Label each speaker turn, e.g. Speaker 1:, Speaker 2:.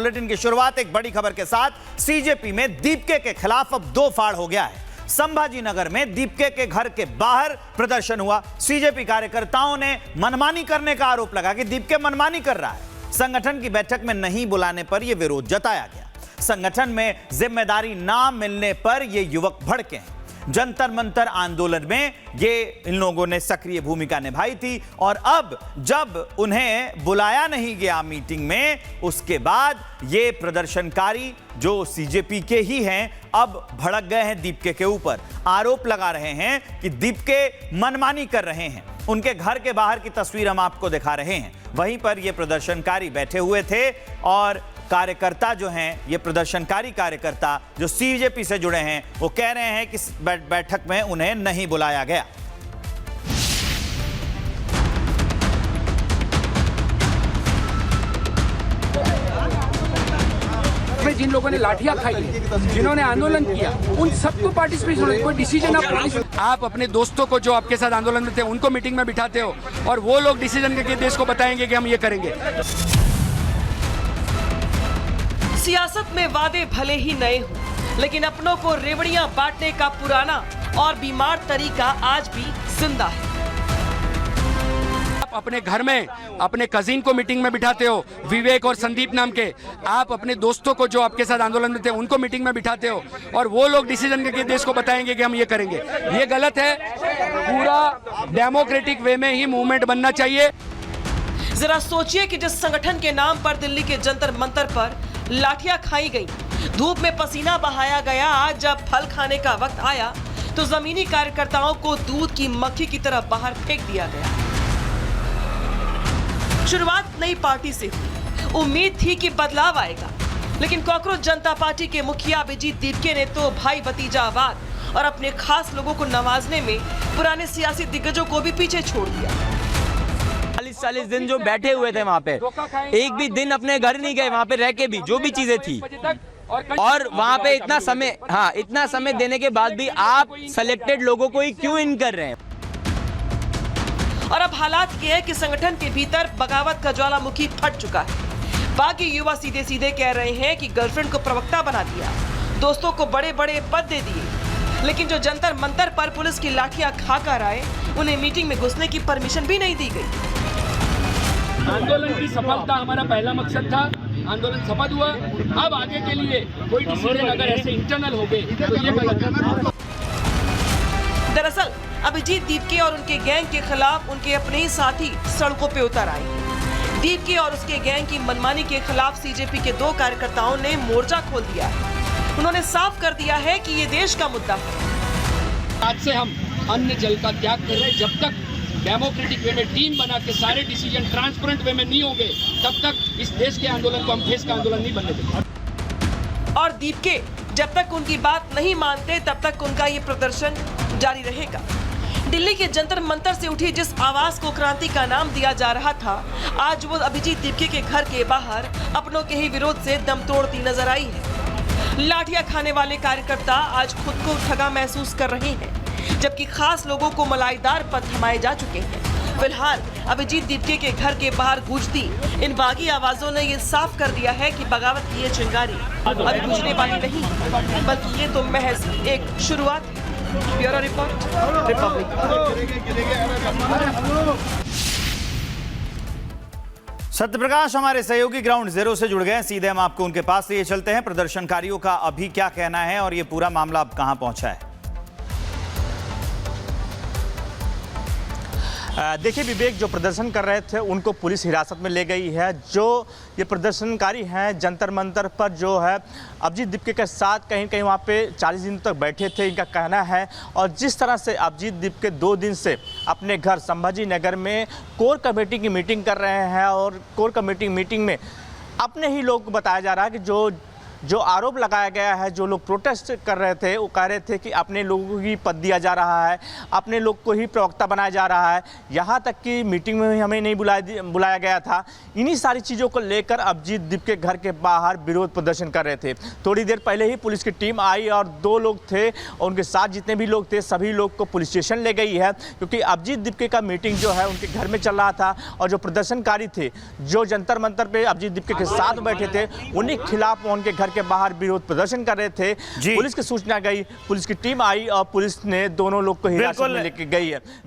Speaker 1: Bulletin की शुरुआत एक बड़ी खबर के साथ। सीजेपी में दीपके के खिलाफ अब दो फाड़ हो गया है। संभाजी नगर में दीपके के घर के बाहर प्रदर्शन हुआ। सीजेपी कार्यकर्ताओं ने मनमानी करने का आरोप लगा कि दीपके मनमानी कर रहा है। संगठन की बैठक में नहीं बुलाने पर यह विरोध जताया गया। संगठन में जिम्मेदारी ना मिलने पर यह युवक भड़के हैं। जंतर मंतर आंदोलन में ये इन लोगों ने सक्रिय भूमिका निभाई थी और अब जब उन्हें बुलाया नहीं गया मीटिंग में, उसके बाद ये प्रदर्शनकारी जो सीजेपी के ही हैं अब भड़क गए हैं दीपके के ऊपर। आरोप लगा रहे हैं कि दीपके मनमानी कर रहे हैं। उनके घर के बाहर की तस्वीर हम आपको दिखा रहे हैं। वहीं पर ये प्रदर्शनकारी बैठे हुए थे और कार्यकर्ता जो हैं, ये प्रदर्शनकारी कार्यकर्ता जो सीजेपी से जुड़े हैं, वो कह रहे हैं कि बैठक में उन्हें नहीं बुलाया गया।
Speaker 2: जिन लोगों ने लाठियां खाई, जिन्होंने आंदोलन किया, उन सबको पार्टिसिपेट, कोई डिसीजन आप अपने दोस्तों को जो आपके साथ आंदोलन में थे उनको मीटिंग में बिठाते हो और वो लोग डिसीजन करके देश को बताएंगे कि हम ये करेंगे।
Speaker 3: सियासत में वादे भले ही नए हों, लेकिन अपनों को रेवड़ियां बांटने का पुराना और बीमार तरीका आज भी जिंदा है।
Speaker 2: आप अपने घर में अपने कजिन को मीटिंग में बिठाते हो, विवेक और संदीप नाम के, आप अपने दोस्तों को जो आपके साथ आंदोलन में थे उनको मीटिंग में बिठाते हो और वो लोग डिसीजन करके देश को बताएंगे कि हम ये करेंगे। ये गलत है। पूरा डेमोक्रेटिक वे में ही मूवमेंट बनना चाहिए।
Speaker 3: जरा सोचिए कि जिस संगठन के नाम पर दिल्ली के जंतर मंतर पर लाठियां खाई गई, धूप में पसीना बहाया गया, आज जब फल खाने का वक्त आया तो जमीनी कार्यकर्ताओं को दूध की मक्खी की तरह बाहर फेंक दिया गया। शुरुआत नई पार्टी से हुई, उम्मीद थी कि बदलाव आएगा, लेकिन कॉकरोच जनता पार्टी के मुखिया अभिजीत दीपके ने तो भाई भतीजावाद और अपने खास लोगों को नवाजने में पुराने सियासी दिग्गजों को भी पीछे छोड़ दिया।
Speaker 4: 40 दिन जो बैठे हुए थे वहाँ पे, एक भी दिन अपने घर नहीं गए, वहाँ पे रह के भी जो भी चीजें थी, और वहाँ पे इतना समय देने के बाद भी आप सेलेक्टेड लोगों को ही क्यों इन कर रहे हैं।
Speaker 3: और अब हालात ये है कि संगठन के भीतर बगावत का ज्वालामुखी फट चुका है। बाकी युवा सीधे सीधे कह रहे हैं कि गर्लफ्रेंड को प्रवक्ता बना दिया, दोस्तों को बड़े बड़े पद दे दिए, लेकिन जो जंतर मंतर पर पुलिस की लाठियां खाकर आए, उन्हें मीटिंग में घुसने की परमिशन भी नहीं दी गई।
Speaker 2: आंदोलन की सफलता हमारा पहला मकसद था, आंदोलन सफल हुआ। अब आगे के लिए कोई डिसीजन अगर ऐसे इंटरनल हो गए तो ये गलत है।
Speaker 3: दरअसल अभिजीत दीपके और उनके गैंग के खिलाफ उनके अपने ही साथी सड़कों पे उतर आए। दीपके और उसके गैंग की मनमानी के खिलाफ सीजेपी के दो कार्यकर्ताओं ने मोर्चा खोल दिया है। उन्होंने साफ कर दिया है कि ये देश का मुद्दा है।
Speaker 2: आज से हम अन्न जल का त्याग कर रहे हैं। जब तक डेमोक्रेटिक वे में टीम बना के सारे डिसीजन ट्रांसपेरेंट वे में नहीं होंगे, तब तक इस देश के आंदोलन को हम देश का आंदोलन नहीं बनने देंगे।
Speaker 3: और दीपके जब तक उनकी बात नहीं मानते, तब तक उनका ये प्रदर्शन जारी रहेगा। दिल्ली के जंतर मंतर से उठी जिस आवाज को क्रांति का नाम दिया जा रहा था, आज वो अभिजीत दीपके के घर के बाहर अपनों के ही विरोध से दम तोड़ती नजर आई है। लाठियां खाने वाले कार्यकर्ता आज खुद को ठगा महसूस कर रहे हैं, जबकि खास लोगों को मलाईदार पद थमाए जा चुके हैं। फिलहाल अभिजीत दीपके के घर के बाहर गूंजती इन बागी आवाजों ने ये साफ कर दिया है कि बगावत की ये चिंगारी अब बुझने वाली नहीं, बल्कि ये तो महज एक शुरुआत है। Bureau report, Republic.
Speaker 1: सत्यप्रकाश हमारे सहयोगी ग्राउंड जीरो से जुड़ गए हैं, सीधे हम आपको उनके पास लिए चलते हैं। प्रदर्शनकारियों का अभी क्या कहना है और ये पूरा मामला अब कहां पहुंचा है?
Speaker 5: देखिए विवेक, जो प्रदर्शन कर रहे थे उनको पुलिस हिरासत में ले गई है। जो ये प्रदर्शनकारी हैं जंतर मंतर पर जो है अभिजीत दीपके के साथ कहीं कहीं वहाँ पे 40 दिन तक बैठे थे, इनका कहना है। और जिस तरह से अभिजीत दीपके 2 दिन से अपने घर संभाजी नगर में कोर कमेटी की मीटिंग कर रहे हैं और कोर कमेटी मीटिंग में अपने ही लोग को बताया जा रहा है कि जो जो आरोप लगाया गया है, जो लोग प्रोटेस्ट कर रहे थे वो कह रहे थे कि अपने लोगों को ही पद दिया जा रहा है, अपने लोग को ही प्रवक्ता बनाया जा रहा है, यहाँ तक कि मीटिंग में भी हमें नहीं बुलाया गया था। इन्हीं सारी चीज़ों को लेकर अभिजीत दीप के घर के बाहर विरोध प्रदर्शन कर रहे थे। थोड़ी देर पहले ही पुलिस की टीम आई और 2 लोग थे और उनके साथ जितने भी लोग थे सभी लोग को पुलिस स्टेशन ले गई है, क्योंकि अभिजीत दीप का मीटिंग जो है उनके घर में चल रहा था और जो प्रदर्शनकारी थे जो जंतर मंतर पे अभिजीत दीप के साथ बैठे थे उन्हीं के खिलाफ उनके घर के बाहर विरोध प्रदर्शन कर रहे थे। पुलिस की सूचना गई, पुलिस की टीम आई और पुलिस ने दोनों लोग को हिरासत में लेके गई है।